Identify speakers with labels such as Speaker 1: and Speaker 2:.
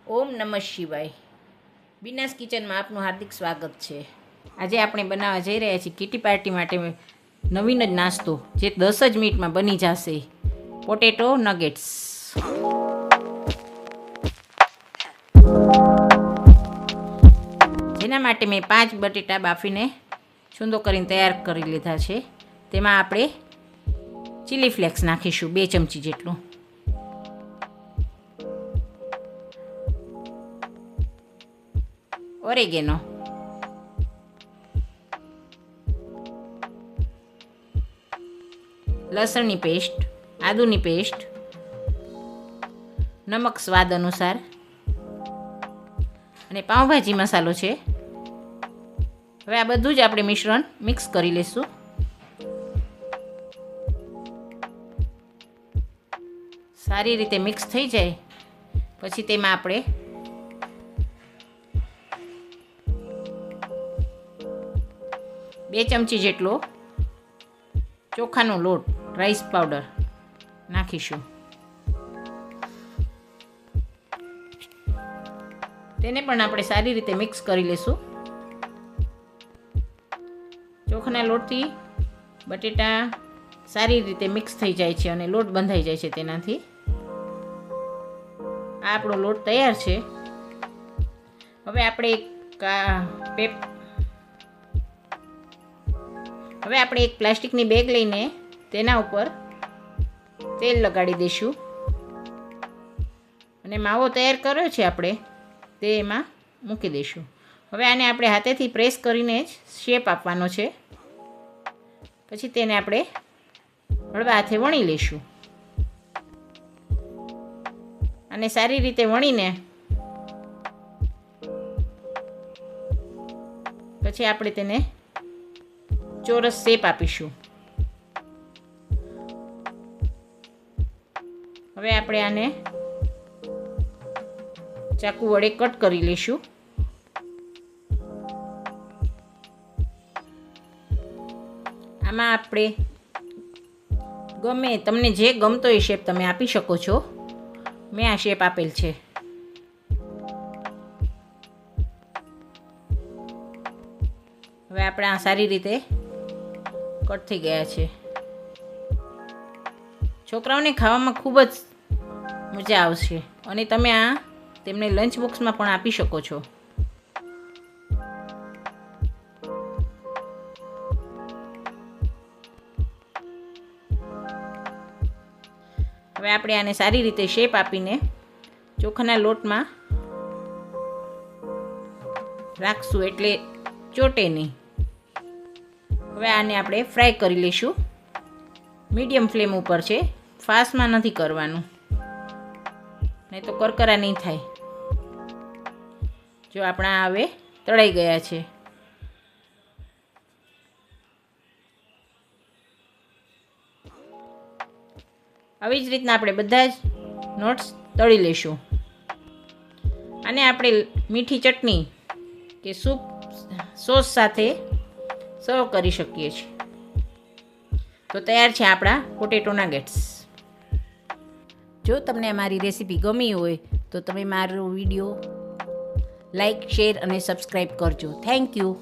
Speaker 1: ઓમ નમઃ શિવાય. બીનાસ કિચનમાં આપનું હાર્દિક સ્વાગત છે. આજે આપણે બનાવવા જઈ રહ્યા છીએ કિટી પાર્ટી માટે નવીન જ નાસ્તો જે 10 જ મિનિટમાં બની જશે. પોટેટો નગેટ્સ. જેના માટે મેં 5 બટેટા બાફીને છૂંદો કરીને તૈયાર કરી લીધા છે. તેમાં આપણે ચીલી ફ્લેક્સ નાખીશું 2 ચમચી જેટલું. ઓરેગેનો, લસણની પેસ્ટ, આદુની પેસ્ટ, નમક સ્વાદ અનુસાર અને પાઉંભાજી મસાલો છે. હવે આ બધું જ આપણે મિશ્રણ મિક્સ કરી લઈશું. સારી રીતે મિક્સ થઈ જાય પછી તેમાં આપણે બે ચમચી જેટલો ચોખાનો લોટ રાઈસ પાવડર નાખીશું. તેને પણ આપણે સારી રીતે મિક્સ કરી લઈશું. ચોખાના લોટથી બટેટા સારી રીતે મિક્સ થઈ જાય છે અને લોટ બંધાઈ જાય છે. તેનાથી આ આપણો લોટ તૈયાર છે. હવે આપણે એક પ્લાસ્ટિકની બેગ લઈને તેના ઉપર તેલ લગાડી દઈશું અને માવો તૈયાર કર્યો છે આપણે તે એમાં મૂકી દઈશું. હવે આને આપણે હાથેથી પ્રેસ કરીને જ શેપ આપવાનો છે. પછી તેને આપણે હળવા હાથે વણી લઈશું અને સારી રીતે વણીને પછી આપણે તેને ચોરસ શેપ આપીશું. હવે આપણે આને ચાકુ વડે કટ કરી લઈશું. આમાં આપણે તમને જે ગમતો એ શેપ તમે આપી શકો છો. મેં આ શેપ આપેલ છે. હવે આપણે આ સારી રીતે કટ થઈ ગયા છે. છોકરાઓને ખાવામાં ખૂબ જ મજા આવશે અને તમે આ તેમને લંચ બોક્સમાં પણ આપી શકો છો. હવે આપણે આને સારી રીતે શેપ આપીને ચોખાના લોટમાં રાખશું એટલે ચોટે નહીં. હવે આને આપણે ફ્રાય કરી લઈશું. મીડિયમ ફ્લેમ ઉપર છે, ફાસ્ટમાં નથી કરવાનું, નહીં તો કરકરા નહીં થાય. જો આપણા હવે તળાઈ ગયા છે. આવી જ રીતના આપણે બધા જ નટ્સ તળી લઈશું. અને આપણે મીઠી ચટણી કે સૂપ સોસ સાથે સર્વ કરી શકીએ છીએ. તો તૈયાર છે આપણા પોટેટો નગેટ્સ. જો તમને અમારી રેસીપી ગમી હોય તો તમે મારો વિડીયો લાઈક, શેર અને સબસ્ક્રાઈબ કરજો. Thank you.